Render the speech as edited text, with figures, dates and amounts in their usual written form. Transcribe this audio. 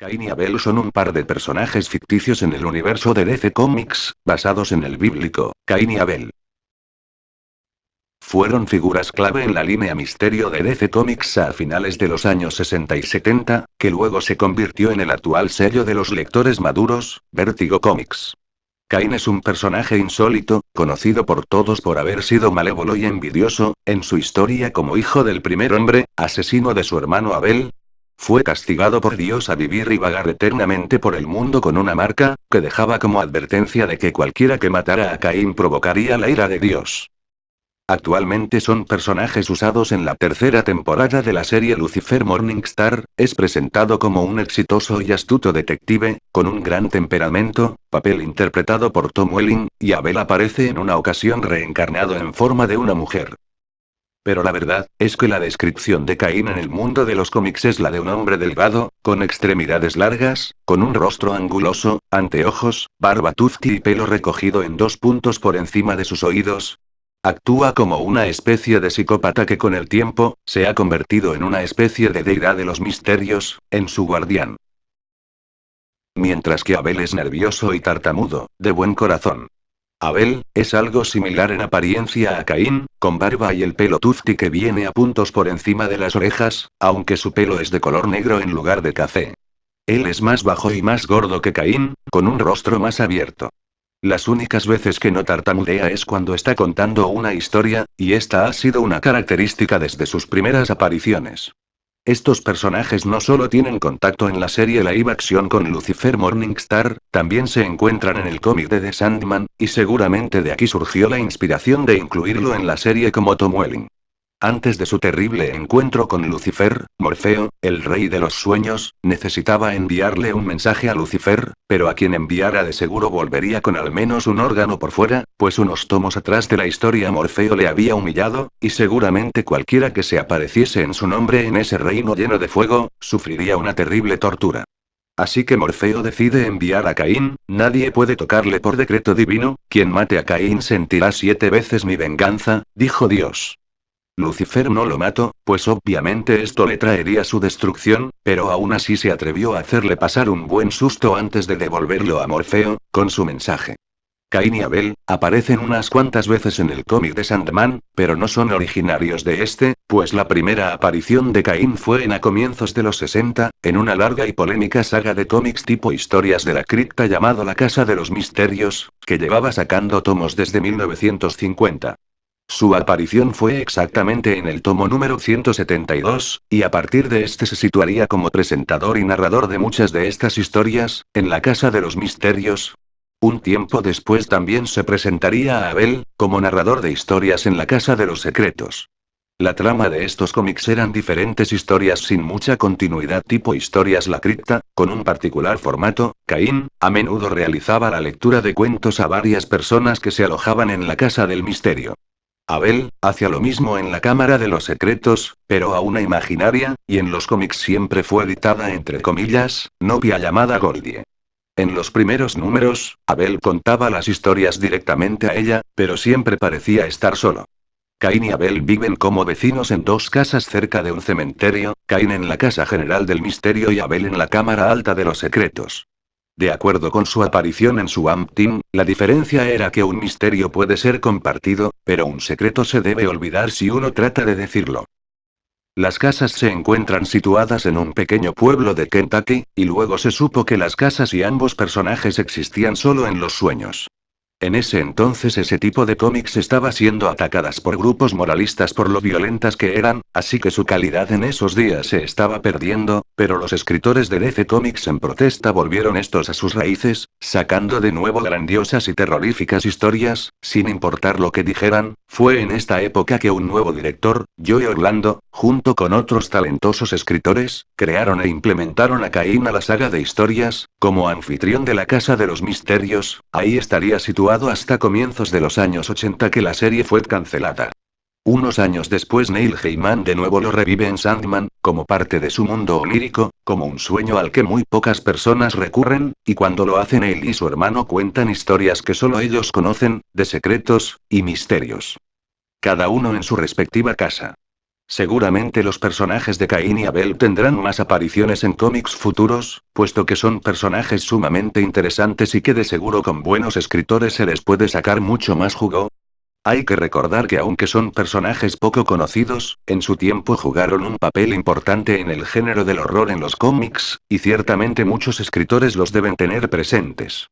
Cain y Abel son un par de personajes ficticios en el universo de DC Comics, basados en el bíblico Cain y Abel. Fueron figuras clave en la línea misterio de DC Comics a finales de los años 60 y 70, que luego se convirtió en el actual sello de los lectores maduros, Vertigo Comics. Cain es un personaje insólito, conocido por todos por haber sido malévolo y envidioso, en su historia como hijo del primer hombre, asesino de su hermano Abel. Fue castigado por Dios a vivir y vagar eternamente por el mundo con una marca, que dejaba como advertencia de que cualquiera que matara a Caín provocaría la ira de Dios. Actualmente son personajes usados en la tercera temporada de la serie Lucifer Morningstar. Es presentado como un exitoso y astuto detective, con un gran temperamento, papel interpretado por Tom Welling, y Abel aparece en una ocasión reencarnado en forma de una mujer. Pero la verdad, es que la descripción de Caín en el mundo de los cómics es la de un hombre delgado, con extremidades largas, con un rostro anguloso, anteojos, barba tufti y pelo recogido en 2 puntos por encima de sus oídos. Actúa como una especie de psicópata que con el tiempo, se ha convertido en una especie de deidad de los misterios, en su guardián. Mientras que Abel es nervioso y tartamudo, de buen corazón. Abel, es algo similar en apariencia a Caín, con barba y el pelo tufti que viene a puntos por encima de las orejas, aunque su pelo es de color negro en lugar de café. Él es más bajo y más gordo que Caín, con un rostro más abierto. Las únicas veces que no tartamudea es cuando está contando una historia, y esta ha sido una característica desde sus primeras apariciones. Estos personajes no solo tienen contacto en la serie live action con Lucifer Morningstar, también se encuentran en el cómic de The Sandman, y seguramente de aquí surgió la inspiración de incluirlo en la serie como Tom Welling. Antes de su terrible encuentro con Lucifer, Morfeo, el rey de los sueños, necesitaba enviarle un mensaje a Lucifer, pero a quien enviara de seguro volvería con al menos un órgano por fuera, pues unos tomos atrás de la historia Morfeo le había humillado, y seguramente cualquiera que se apareciese en su nombre en ese reino lleno de fuego, sufriría una terrible tortura. Así que Morfeo decide enviar a Caín. Nadie puede tocarle por decreto divino. Quien mate a Caín sentirá 7 veces mi venganza, dijo Dios. Lucifer no lo mató, pues obviamente esto le traería su destrucción, pero aún así se atrevió a hacerle pasar un buen susto antes de devolverlo a Morfeo, con su mensaje. Caín y Abel aparecen unas cuantas veces en el cómic de Sandman, pero no son originarios de este, pues la primera aparición de Caín fue a comienzos de los 60, en una larga y polémica saga de cómics tipo historias de la cripta llamado La Casa de los Misterios, que llevaba sacando tomos desde 1950. Su aparición fue exactamente en el tomo número 172, y a partir de este se situaría como presentador y narrador de muchas de estas historias, en la Casa de los Misterios. Un tiempo después también se presentaría a Abel, como narrador de historias en la Casa de los Secretos. La trama de estos cómics eran diferentes historias sin mucha continuidad tipo historias La Cripta, con un particular formato. Caín, a menudo realizaba la lectura de cuentos a varias personas que se alojaban en la Casa del Misterio. Abel, hacía lo mismo en la Cámara de los Secretos, pero a una imaginaria, y en los cómics siempre fue editada entre comillas, novia llamada Goldie. En los primeros números, Abel contaba las historias directamente a ella, pero siempre parecía estar solo. Caín y Abel viven como vecinos en 2 casas cerca de un cementerio, Caín en la Casa General del Misterio y Abel en la Cámara Alta de los Secretos. De acuerdo con su aparición en Swamp Thing, la diferencia era que un misterio puede ser compartido, pero un secreto se debe olvidar si uno trata de decirlo. Las casas se encuentran situadas en un pequeño pueblo de Kentucky, y luego se supo que las casas y ambos personajes existían solo en los sueños. En ese entonces ese tipo de cómics estaba siendo atacadas por grupos moralistas por lo violentas que eran, así que su calidad en esos días se estaba perdiendo, pero los escritores de DC Comics en protesta volvieron estos a sus raíces, sacando de nuevo grandiosas y terroríficas historias, sin importar lo que dijeran. Fue en esta época que un nuevo director, Joe Orlando, junto con otros talentosos escritores, crearon e implementaron a Caín a la saga de historias, como anfitrión de la Casa de los Misterios. Ahí estaría situado hasta comienzos de los años 80 que la serie fue cancelada. Unos años después Neil Gaiman de nuevo lo revive en Sandman, como parte de su mundo onírico, como un sueño al que muy pocas personas recurren, y cuando lo hacen Neil y su hermano cuentan historias que solo ellos conocen, de secretos y misterios. Cada uno en su respectiva casa. Seguramente los personajes de Caín y Abel tendrán más apariciones en cómics futuros, puesto que son personajes sumamente interesantes y que de seguro con buenos escritores se les puede sacar mucho más jugo. Hay que recordar que aunque son personajes poco conocidos, en su tiempo jugaron un papel importante en el género del horror en los cómics, y ciertamente muchos escritores los deben tener presentes.